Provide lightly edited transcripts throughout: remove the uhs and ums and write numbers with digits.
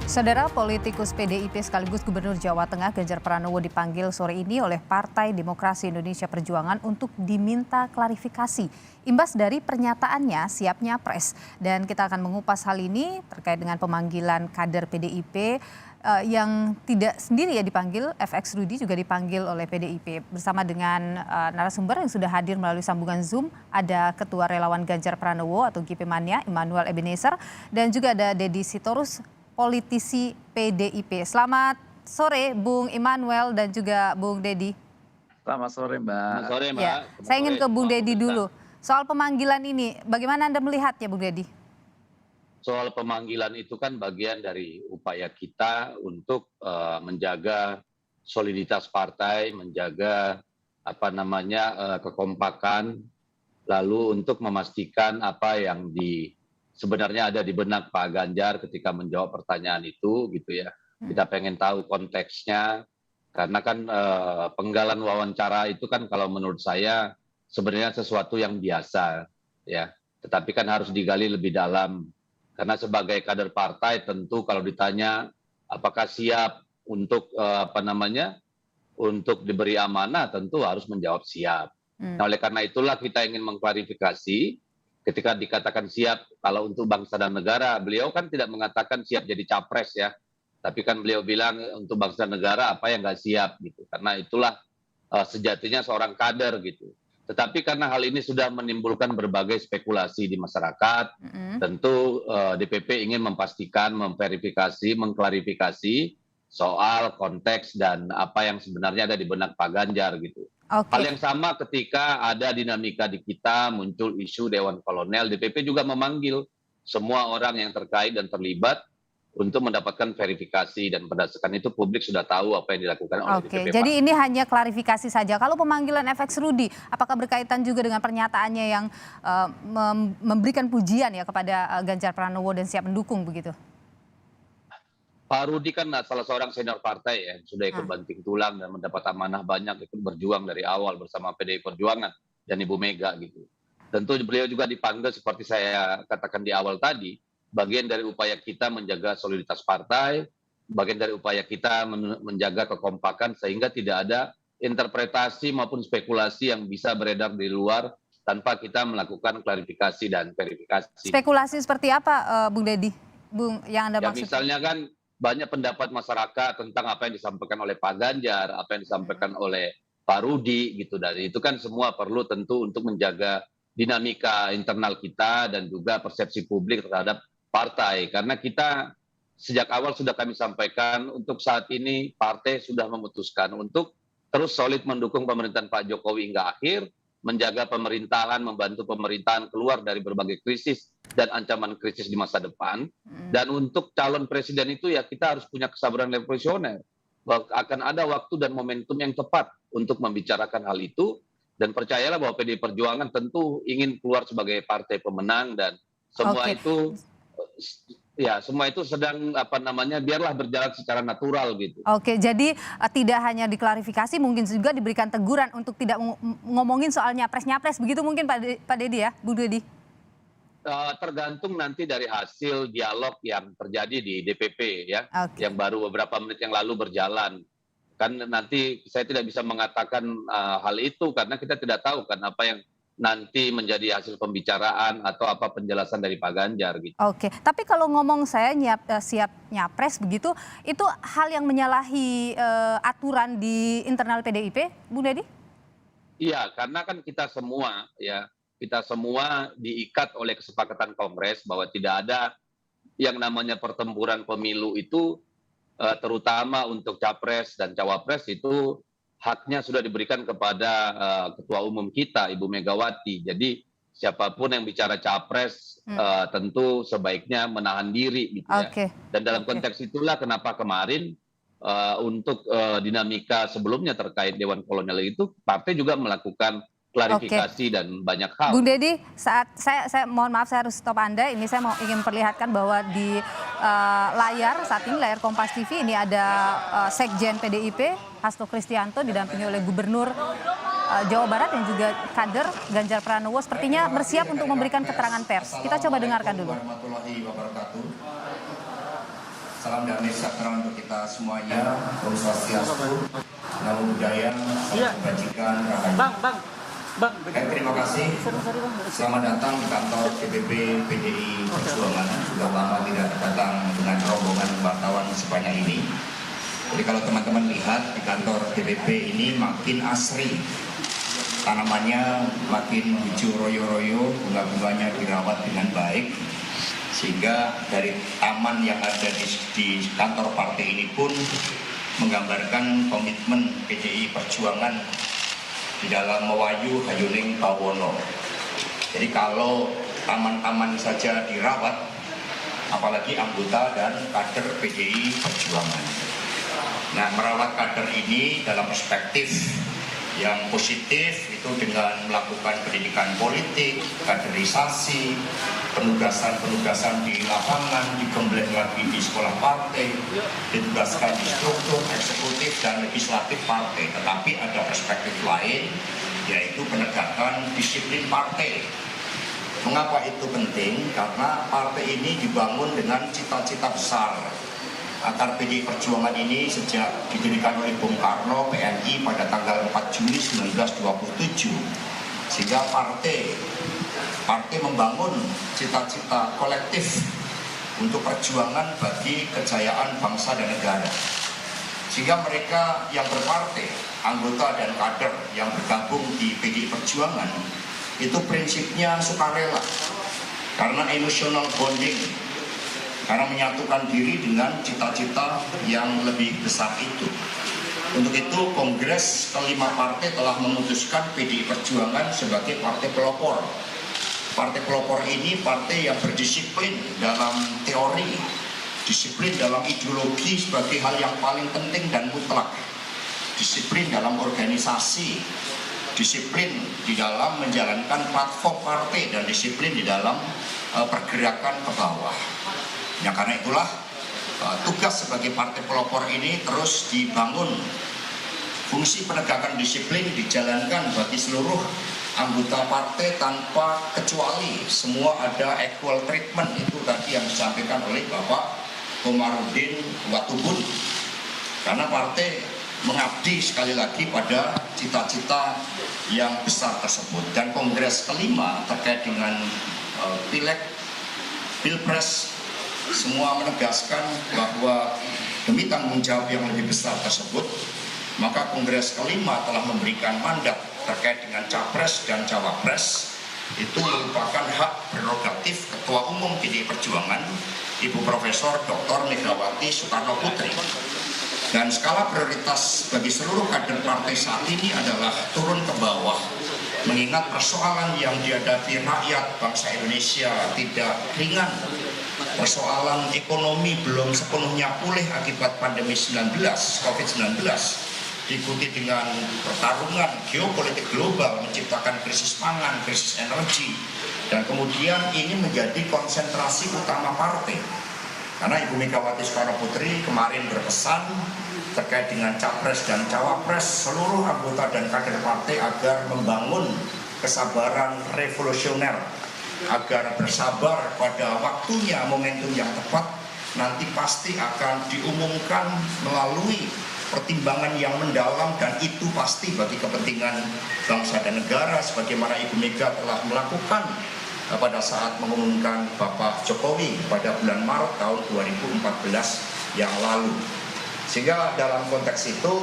Saudara, politikus PDIP sekaligus Gubernur Jawa Tengah Ganjar Pranowo dipanggil sore ini oleh Partai Demokrasi Indonesia Perjuangan untuk diminta klarifikasi imbas dari pernyataannya siap nyapres. Dan kita akan mengupas hal ini terkait dengan pemanggilan kader PDIP yang tidak sendiri ya dipanggil. FX Rudy juga dipanggil oleh PDIP bersama dengan narasumber yang sudah hadir melalui sambungan Zoom. Ada Ketua Relawan Ganjar Pranowo atau GP Mania Immanuel Ebenezer, dan juga ada Deddy Sitorus, politisi PDIP. Selamat sore Bung Immanuel dan juga Bung Deddy. Selamat sore Mbak. Selamat sore Mbak. Ya, saya ingin ke Bung Deddy dulu. Soal pemanggilan ini, bagaimana Anda melihatnya Bung Deddy? Soal pemanggilan itu kan bagian dari upaya kita untuk menjaga soliditas partai, menjaga kekompakan, lalu untuk memastikan apa yang sebenarnya ada di benak Pak Ganjar ketika menjawab pertanyaan itu, gitu ya. Kita pengen tahu konteksnya, karena kan penggalan wawancara itu kan kalau menurut saya sebenarnya sesuatu yang biasa, ya. Tetapi kan harus digali lebih dalam, karena sebagai kader partai tentu kalau ditanya apakah siap untuk untuk diberi amanah, tentu harus menjawab siap. Nah, oleh karena itulah kita ingin mengklarifikasi. Ketika dikatakan siap kalau untuk bangsa dan negara, beliau kan tidak mengatakan siap jadi capres ya, tapi kan beliau bilang untuk bangsa dan negara apa yang nggak siap gitu, karena itulah sejatinya seorang kader gitu. Tetapi karena hal ini sudah menimbulkan berbagai spekulasi di masyarakat, tentu DPP ingin memastikan, memverifikasi, mengklarifikasi soal konteks dan apa yang sebenarnya ada di benak Pak Ganjar gitu. Hal yang sama ketika ada dinamika di kita, muncul isu Dewan Kolonel, DPP juga memanggil semua orang yang terkait dan terlibat untuk mendapatkan verifikasi, dan berdasarkan itu publik sudah tahu apa yang dilakukan oleh DPP. Jadi ini hanya klarifikasi saja. Kalau pemanggilan FX Rudy, apakah berkaitan juga dengan pernyataannya yang memberikan pujian ya kepada Ganjar Pranowo dan siap mendukung begitu? Pak Rudy kan salah seorang senior partai ya, sudah ikut banting tulang dan mendapat amanah banyak, ikut berjuang dari awal bersama PDI Perjuangan dan Ibu Mega gitu. Tentu beliau juga dipanggil seperti saya katakan di awal tadi, bagian dari upaya kita menjaga soliditas partai, bagian dari upaya kita menjaga kekompakan sehingga tidak ada interpretasi maupun spekulasi yang bisa beredar di luar tanpa kita melakukan klarifikasi dan verifikasi. Spekulasi seperti apa Bung Deddy? Bung, yang Anda maksud? Misalnya kan banyak pendapat masyarakat tentang apa yang disampaikan oleh Pak Ganjar, apa yang disampaikan oleh Pak Rudy gitu. Dan itu kan semua perlu tentu untuk menjaga dinamika internal kita dan juga persepsi publik terhadap partai. Karena kita sejak awal sudah kami sampaikan, untuk saat ini partai sudah memutuskan untuk terus solid mendukung pemerintahan Pak Jokowi hingga akhir, menjaga pemerintahan, membantu pemerintahan keluar dari berbagai krisis dan ancaman krisis di masa depan. Dan untuk calon presiden itu ya kita harus punya kesabaran revolusioner. Akan ada waktu dan momentum yang tepat untuk membicarakan hal itu. Dan percayalah bahwa PDI Perjuangan tentu ingin keluar sebagai partai pemenang, dan semua itu semua itu sedang biarlah berjalan secara natural gitu. Jadi tidak hanya diklarifikasi, mungkin juga diberikan teguran untuk tidak ngomongin soal nyapres-nyapres, begitu mungkin Pak Deddy ya, Bu Deddy? Tergantung nanti dari hasil dialog yang terjadi di DPP ya, yang baru beberapa menit yang lalu berjalan. Kan nanti saya tidak bisa mengatakan hal itu karena kita tidak tahu kan apa yang nanti menjadi hasil pembicaraan atau apa penjelasan dari Pak Ganjar gitu. Tapi kalau ngomong saya siap nyapres begitu, itu hal yang menyalahi aturan di internal PDIP, Bu Deddy? Iya, karena kan kita semua diikat oleh kesepakatan Kongres bahwa tidak ada yang namanya pertempuran pemilu itu, terutama untuk capres dan cawapres itu haknya sudah diberikan kepada Ketua Umum kita, Ibu Megawati. Jadi siapapun yang bicara capres tentu sebaiknya menahan diri gitu ya. Dan dalam konteks itulah kenapa kemarin untuk dinamika sebelumnya terkait Dewan Kolonel itu partai juga melakukan klarifikasi dan banyak hal. Bung Deddy, saat saya mohon maaf saya harus stop Anda. Ini saya ingin memperlihatkan bahwa di layar saat ini, layar Kompas TV, ini ada Sekjen PDIP Hasto Kristianto didampingi oleh Gubernur Jawa Barat yang juga kader Ganjar Pranowo, sepertinya bersiap untuk memberikan keterangan pers. Kita coba dengarkan dulu. Salam damai sejahtera untuk kita semuanya. Om Swastiastu, Namo Buddhaya, salam kebajikan, rahayu. Terima kasih. Selamat datang di kantor DPP PDI Perjuangan. Sudah lama tidak datang dengan rombongan wartawan sebanyak ini. Jadi kalau teman-teman lihat di kantor DPP ini makin asri. Tanamannya makin hijau royo-royo, bunga-bunganya dirawat dengan baik. Sehingga dari taman yang ada di kantor partai ini pun menggambarkan komitmen PDI Perjuangan di dalam mewayu hayuning bawono. Jadi kalau taman-taman saja dirawat, apalagi anggota dan kader PDI Perjuangan. Nah, merawat kader ini dalam perspektif yang positif itu dengan melakukan pendidikan politik, kaderisasi, penugasan-penugasan di lapangan, digembleng lagi di sekolah partai, ditugaskan di struktur eksekutif dan legislatif partai. Tetapi ada perspektif lain, yaitu penegakan disiplin partai. Mengapa itu penting? Karena partai ini dibangun dengan cita-cita besar. Akar PDI Perjuangan ini sejak didirikan oleh Bung Karno, PNI pada tanggal 4 Juli 1927. Sehingga partai membangun cita-cita kolektif untuk perjuangan bagi kejayaan bangsa dan negara. Sehingga mereka yang berpartai, anggota dan kader yang bergabung di PDI Perjuangan, itu prinsipnya sukarela. Karena emotional bonding. Karena menyatukan diri dengan cita-cita yang lebih besar itu. Untuk itu, Kongres kelima partai telah memutuskan PDI Perjuangan sebagai partai pelopor. Partai pelopor ini partai yang berdisiplin dalam teori, disiplin dalam ideologi sebagai hal yang paling penting dan mutlak, disiplin dalam organisasi, disiplin di dalam menjalankan platform partai, dan disiplin di dalam pergerakan ke bawah. Ya, karena itulah tugas sebagai partai pelopor ini terus dibangun. Fungsi penegakan disiplin dijalankan bagi seluruh anggota partai tanpa kecuali. Semua ada equal treatment, itu tadi yang disampaikan oleh Bapak Komarudin Watubun. Karena partai mengabdi sekali lagi pada cita-cita yang besar tersebut. Dan Kongres kelima terkait dengan Pileg, Pilpres, semua menegaskan bahwa demi tanggung jawab yang lebih besar tersebut, maka Kongres kelima telah memberikan mandat terkait dengan Capres dan Cawapres. Itu merupakan hak prerogatif Ketua Umum PDI Perjuangan, Ibu Profesor Dr. Megawati Soekarno Putri. Dan skala prioritas bagi seluruh kader partai saat ini adalah turun ke bawah, mengingat persoalan yang dihadapi rakyat bangsa Indonesia tidak ringan. Persoalan ekonomi belum sepenuhnya pulih akibat pandemi COVID-19, diikuti dengan pertarungan geopolitik global menciptakan krisis pangan, krisis energi, dan kemudian ini menjadi konsentrasi utama partai. Karena Ibu Megawati Soekarno Putri kemarin berpesan terkait dengan Capres dan Cawapres, seluruh anggota dan kader partai agar membangun kesabaran revolusioner, agar bersabar pada waktunya, momentum yang tepat nanti pasti akan diumumkan melalui pertimbangan yang mendalam, dan itu pasti bagi kepentingan bangsa dan negara sebagaimana Ibu Mega telah melakukan pada saat mengumumkan Bapak Jokowi pada bulan Maret tahun 2014 yang lalu. Sehingga dalam konteks itu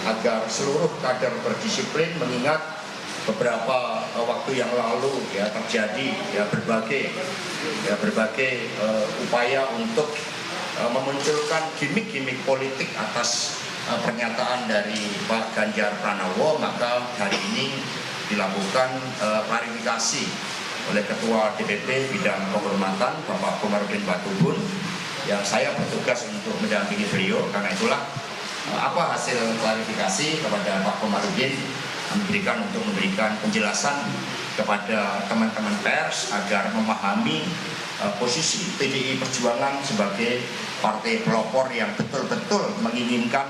agar seluruh kader berdisiplin, mengingat beberapa waktu yang lalu terjadi berbagai upaya untuk memunculkan gimmick-gimmick politik atas pernyataan dari Pak Ganjar Pranowo, maka hari ini dilakukan klarifikasi oleh Ketua DPP Bidang Kehormatan Bapak Komarudin Watubun, yang saya bertugas untuk mendampingi beliau. Karena itulah apa hasil klarifikasi kepada Pak Komarudin, memberikan penjelasan kepada teman-teman pers agar memahami posisi PDI Perjuangan sebagai partai pelopor yang betul-betul menginginkan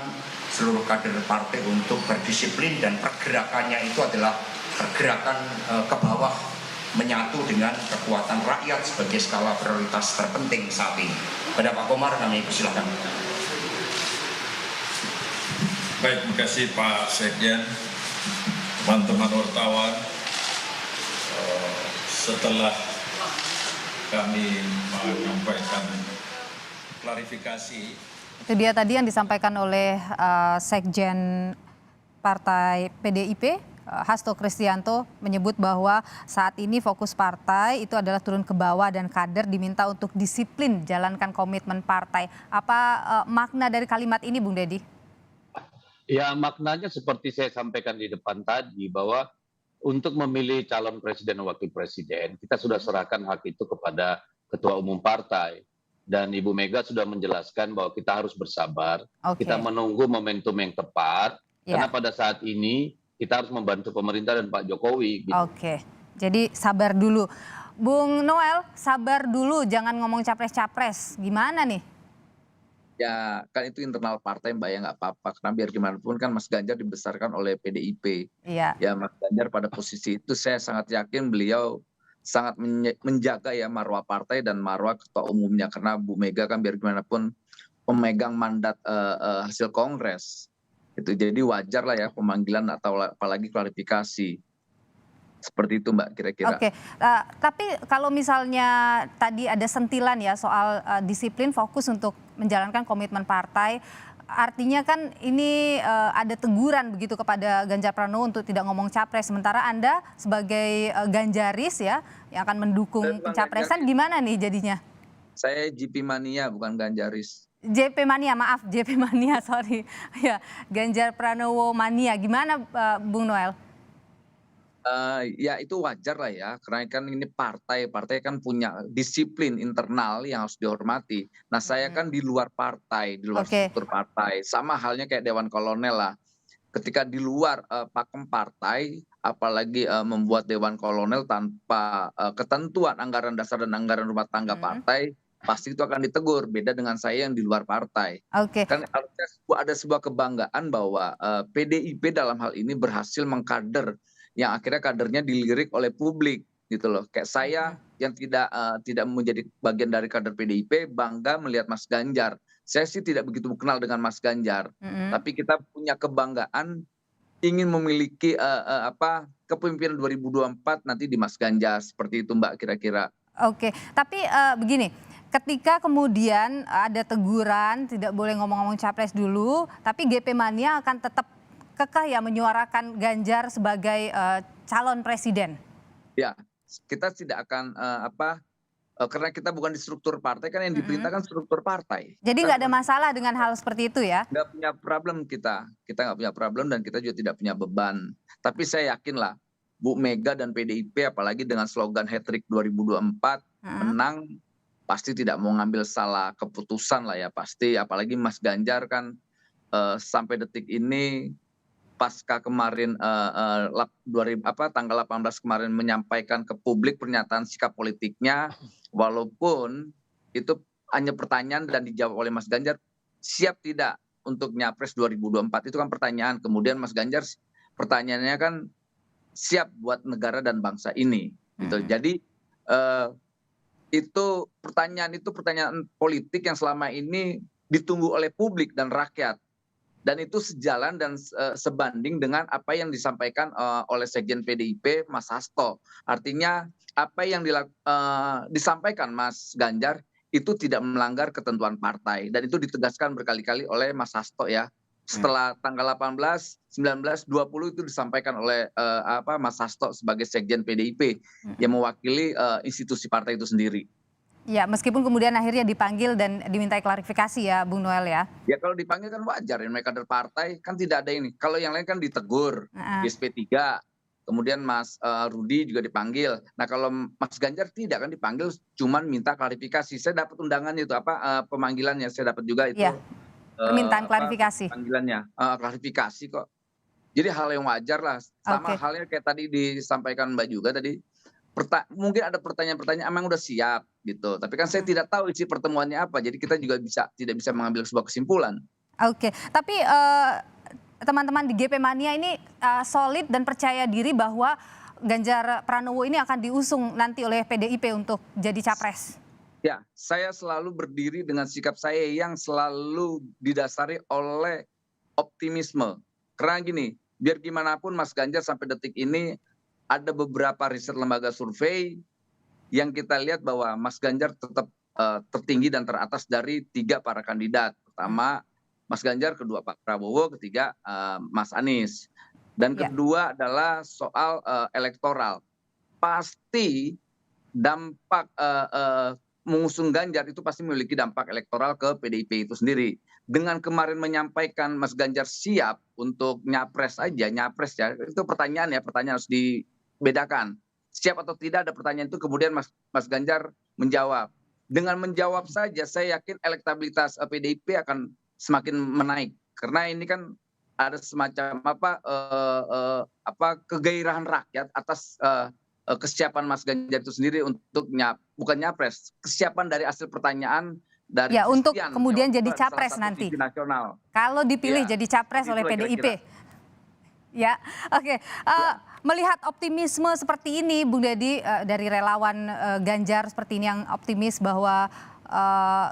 seluruh kader partai untuk berdisiplin, dan pergerakannya itu adalah pergerakan ke bawah, menyatu dengan kekuatan rakyat sebagai skala prioritas terpenting saat ini. Pada Pak Komar kami persilakan. Baik, terima kasih Pak Sekjen, teman-teman wartawan. Setelah kami menyampaikan klarifikasi. Itu dia tadi yang disampaikan oleh Sekjen Partai PDIP, Hasto Kristianto, menyebut bahwa saat ini fokus partai itu adalah turun ke bawah dan kader diminta untuk disiplin jalankan komitmen partai. Apa makna dari kalimat ini, Bung Deddy? Ya, maknanya seperti saya sampaikan di depan tadi, bahwa untuk memilih calon presiden dan wakil presiden, kita sudah serahkan hak itu kepada ketua umum partai. Dan Ibu Mega sudah menjelaskan bahwa kita harus bersabar, kita menunggu momentum yang tepat, karena pada saat ini kita harus membantu pemerintah dan Pak Jokowi. Gitu. Oke, jadi sabar dulu. Bung Noel, sabar dulu, jangan ngomong capres-capres. Gimana nih? Ya kan itu internal partai Mbak, ya nggak apa-apa, karena biar gimana pun kan Mas Ganjar dibesarkan oleh PDIP. Iya. Ya Mas Ganjar pada posisi itu saya sangat yakin beliau sangat menjaga ya marwah partai dan marwah ketua umumnya, karena Bu Mega kan biar gimana pun pemegang mandat hasil kongres. Itu jadi wajar lah ya pemanggilan atau apalagi klarifikasi. Seperti itu Mbak kira-kira. Oke, tapi kalau misalnya tadi ada sentilan ya soal disiplin fokus untuk menjalankan komitmen partai, artinya kan ini ada teguran begitu kepada Ganjar Pranowo untuk tidak ngomong capres. Sementara Anda sebagai Ganjaris ya yang akan mendukung pencapresan, gimana nih jadinya? Saya GP Mania bukan Ganjaris. JP Mania, maaf JP Mania, sorry. Ya, Ganjar Pranowo Mania, gimana Bung Noel? Ya itu wajar lah ya, karena kan ini partai kan punya disiplin internal yang harus dihormati. Nah saya kan di luar partai, di luar struktur partai, sama halnya kayak Dewan Kolonel lah. Ketika di luar pakem partai, apalagi membuat Dewan Kolonel tanpa ketentuan anggaran dasar dan anggaran rumah tangga partai, pasti itu akan ditegur. Beda dengan saya yang di luar partai. Kan harusnya ada sebuah kebanggaan bahwa PDIP dalam hal ini berhasil mengkader yang akhirnya kadernya dilirik oleh publik gitu loh. Kayak saya yang tidak menjadi bagian dari kader PDIP bangga melihat Mas Ganjar. Saya sih tidak begitu kenal dengan Mas Ganjar, tapi kita punya kebanggaan ingin memiliki kepemimpinan 2024 nanti di Mas Ganjar, seperti itu Mbak kira-kira. Oke, tapi begini, ketika kemudian ada teguran tidak boleh ngomong-ngomong capres dulu, tapi GP Mania akan tetap kekeh ya menyuarakan Ganjar sebagai calon presiden? Ya, kita tidak akan karena kita bukan di struktur partai, kan yang diperintahkan struktur partai. Jadi nggak ada masalah dengan hal seperti itu ya? Nggak punya problem kita nggak punya problem dan kita juga tidak punya beban. Tapi saya yakin lah, Bu Mega dan PDIP apalagi dengan slogan hat-trick 2024 menang, pasti tidak mau ngambil salah keputusan lah ya pasti. Apalagi Mas Ganjar kan sampai detik ini pasca kemarin tanggal 18 kemarin menyampaikan ke publik pernyataan sikap politiknya, walaupun itu hanya pertanyaan dan dijawab oleh Mas Ganjar, siap tidak untuk nyapres 2024, itu kan pertanyaan. Kemudian Mas Ganjar pertanyaannya kan siap buat negara dan bangsa ini gitu. Jadi itu pertanyaan politik yang selama ini ditunggu oleh publik dan rakyat. Dan itu sejalan dan sebanding dengan apa yang disampaikan oleh Sekjen PDIP, Mas Hasto. Artinya apa yang disampaikan Mas Ganjar itu tidak melanggar ketentuan partai. Dan itu ditegaskan berkali-kali oleh Mas Hasto ya. Setelah tanggal 18, 19, 20 itu disampaikan oleh Mas Hasto sebagai Sekjen PDIP yang mewakili institusi partai itu sendiri. Ya, meskipun kemudian akhirnya dipanggil dan dimintai klarifikasi ya, Bung Noel ya. Ya kalau dipanggil kan wajar, yang mereka kader partai kan tidak ada ini. Kalau yang lain kan ditegur di SP3, kemudian Mas Rudi juga dipanggil. Nah kalau Mas Ganjar tidak kan dipanggil, cuman minta klarifikasi. Saya dapat undangannya itu pemanggilannya, saya dapat juga itu. Ya, permintaan klarifikasi. Panggilannya, klarifikasi kok. Jadi hal yang wajar lah. Sama halnya kayak tadi disampaikan Mbak juga tadi. Mungkin ada pertanyaan-pertanyaan emang udah siap gitu, tapi kan saya tidak tahu isi pertemuannya apa, jadi kita juga tidak bisa mengambil sebuah kesimpulan. Oke, tapi teman-teman di GP Mania ini solid dan percaya diri bahwa Ganjar Pranowo ini akan diusung nanti oleh PDIP untuk jadi capres? Ya, saya selalu berdiri dengan sikap saya yang selalu didasari oleh optimisme. Karena gini, biar gimana pun Mas Ganjar sampai detik ini ada beberapa riset lembaga survei yang kita lihat bahwa Mas Ganjar tetap tertinggi dan teratas dari 3 para kandidat. Pertama Mas Ganjar, kedua Pak Prabowo, ketiga Mas Anies. Dan kedua adalah soal elektoral. Pasti dampak mengusung Ganjar itu pasti memiliki dampak elektoral ke PDIP itu sendiri. Dengan kemarin menyampaikan Mas Ganjar siap untuk nyapres aja, nyapres ya, itu pertanyaan harus dibedakan. Siap atau tidak ada pertanyaan itu, kemudian Mas Ganjar menjawab. Dengan menjawab saja saya yakin elektabilitas PDIP akan semakin menaik. Karena ini kan ada semacam kegairahan rakyat atas kesiapan Mas Ganjar itu sendiri untuk bukan nyapres, kesiapan dari hasil pertanyaan dari untuk kemudian jadi capres nanti. Nasional. Kalau dipilih jadi capres oleh PDIP. Ya, oke. Melihat optimisme seperti ini, Bung Deddy, dari relawan Ganjar seperti ini yang optimis bahwa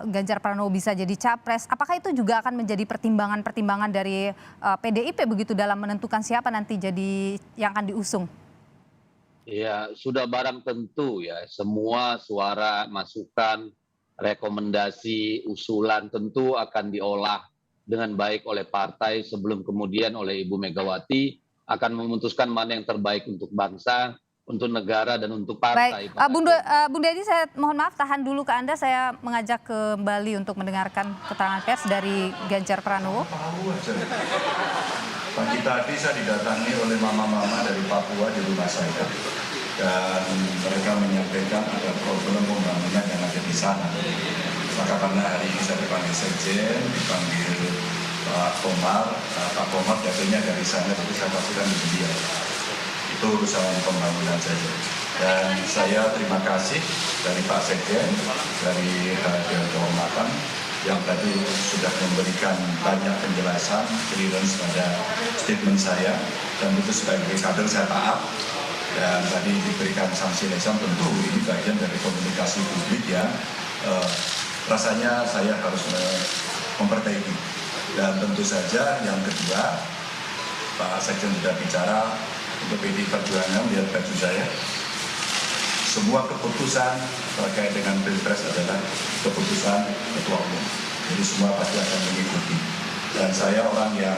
Ganjar Pranowo bisa jadi capres, apakah itu juga akan menjadi pertimbangan dari PDIP begitu dalam menentukan siapa nanti jadi yang akan diusung? Ya, sudah barang tentu ya, semua suara, masukan, rekomendasi, usulan tentu akan diolah dengan baik oleh partai sebelum kemudian oleh Ibu Megawati akan memutuskan mana yang terbaik untuk bangsa, untuk negara, dan untuk partai. Baik, Bung Deddy, saya mohon maaf tahan dulu ke Anda, saya mengajak kembali untuk mendengarkan keterangan pers dari Ganjar Pranowo. Pagi tadi saya didatangi oleh mama-mama dari Papua di rumah saya, dan mereka menyampaikan ada problem pembangunan yang ada di sana. Maka karena hari ini saya dipanggil Sekjen, dipanggil Pak Komar jatuhnya dari sana, jadi saya pastikan di beliau. Itu urusan pembangunan saja. Dan saya terima kasih dari Pak Sekjen, dari Dewan Kehormatan, yang tadi sudah memberikan banyak penjelasan, clearance pada statement saya, dan itu sebagai kader saya taat. Dan tadi diberikan sanksi lesan, tentu ini bagian dari komunikasi publik yang rasanya saya harus memperbaiki. Dan tentu saja yang kedua, Pak Sekjen sudah bicara untuk PDI Perjuangan, lihat baju saya. Semua keputusan terkait dengan Pilpres adalah keputusan Ketua Umum. Jadi semua pasti akan mengikuti. Dan saya orang yang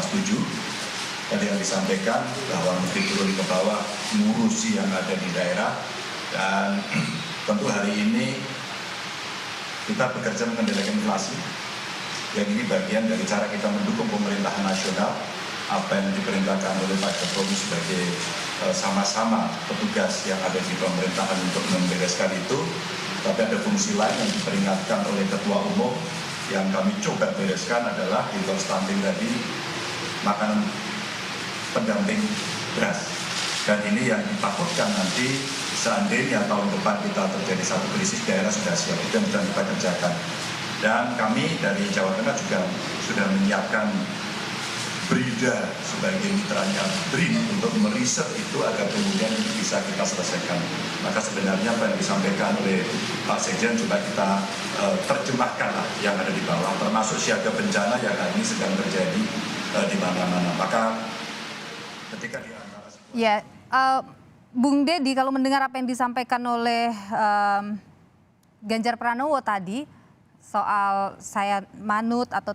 setuju tadi yang disampaikan bahwa mesti turun ke bawah, ngurusi yang ada di daerah. Dan tentu hari ini kita bekerja mengendalikan inflasi. Yang ini bagian dari cara kita mendukung pemerintahan nasional. Apa yang diperintahkan oleh Pak Jokowi sebagai sama-sama petugas yang ada di pemerintahan untuk membereskan itu. Tapi ada fungsi lain yang diperingatkan oleh Ketua Umum yang kami coba bereskan adalah di stunting tadi, makanan pendamping beras. Dan ini yang ditakutkan nanti seandainya tahun depan kita terjadi satu krisis, daerah sudah siap, itu yang sedang kita kerjakan. Dan kami dari Jawa Tengah juga sudah menyiapkan Brida sebagai mitranya BRIN untuk meriset itu agar kemudian bisa kita selesaikan. Maka sebenarnya apa yang disampaikan oleh Pak Sekjen coba kita terjemahkan lah yang ada di bawah, termasuk siaga bencana yang hari ini sedang terjadi di mana-mana. Maka ketika di antara Bung Deddy, kalau mendengar apa yang disampaikan oleh Ganjar Pranowo tadi soal saya manut atau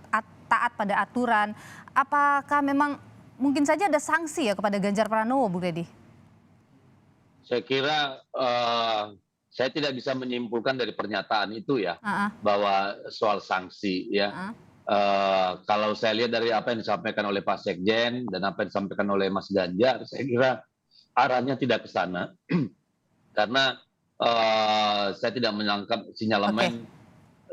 taat pada aturan, apakah memang mungkin saja ada sanksi ya kepada Ganjar Pranowo, Bung Deddy? Saya kira saya tidak bisa menyimpulkan dari pernyataan itu ya, bahwa soal sanksi ya. Kalau saya lihat dari apa yang disampaikan oleh Pak Sekjen dan apa yang disampaikan oleh Mas Ganjar, saya kira arahnya tidak ke sana. Karena saya tidak menangkap sinyalemen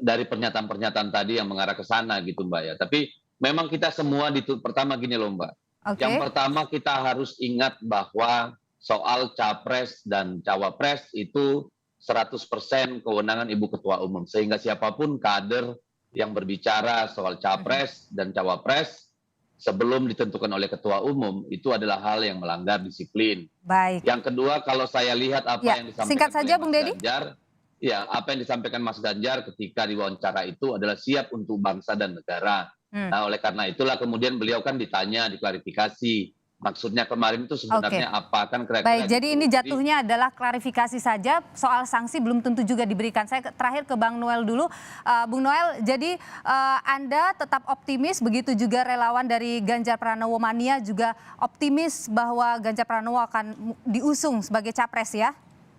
dari pernyataan-pernyataan tadi yang mengarah ke sana gitu Mbak ya. Tapi memang kita semua pertama gini loh Mbak. Yang pertama kita harus ingat bahwa soal capres dan cawapres itu 100% kewenangan Ibu Ketua Umum. Sehingga siapapun kader yang berbicara soal capres dan cawapres, sebelum ditentukan oleh ketua umum itu adalah hal yang melanggar disiplin. Baik. Yang kedua, kalau saya lihat apa yang disampaikan singkat saja, oleh Bung Mas Deddy. Ganjar, ya apa yang disampaikan Mas Ganjar ketika diwawancara itu adalah siap untuk bangsa dan negara. Nah, oleh karena itulah kemudian beliau kan ditanya, diklarifikasi. Maksudnya kemarin itu sebenarnya apa kan kira-kira. Baik, gitu. jadi ini jatuhnya adalah klarifikasi saja, soal sanksi belum tentu juga diberikan. Saya terakhir ke Bang Noel dulu. Bung Noel, jadi Anda tetap optimis, begitu juga relawan dari Ganjar Pranowo Mania juga optimis bahwa Ganjar Pranowo akan diusung sebagai capres ya?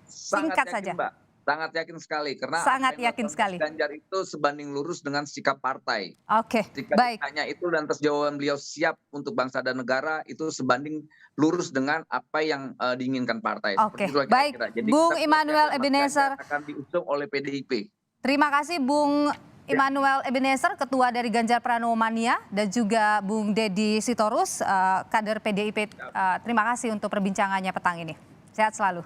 Singkat saja. Mbak. Sangat yakin sekali karena sangat yakin sekali. Ganjar itu sebanding lurus dengan sikap partai. Oke, baik. Ditanya itu dan terus jawaban beliau siap untuk bangsa dan negara itu sebanding lurus dengan apa yang diinginkan partai. Oke, baik. Bung Immanuel Ebenezer akan diusung oleh PDIP. Terima kasih Bung Immanuel Ebenezer, Ketua dari Ganjar Pranowo Mania, dan juga Bung Deddy Sitorus, kader PDIP. Terima kasih untuk perbincangannya petang ini. Sehat selalu.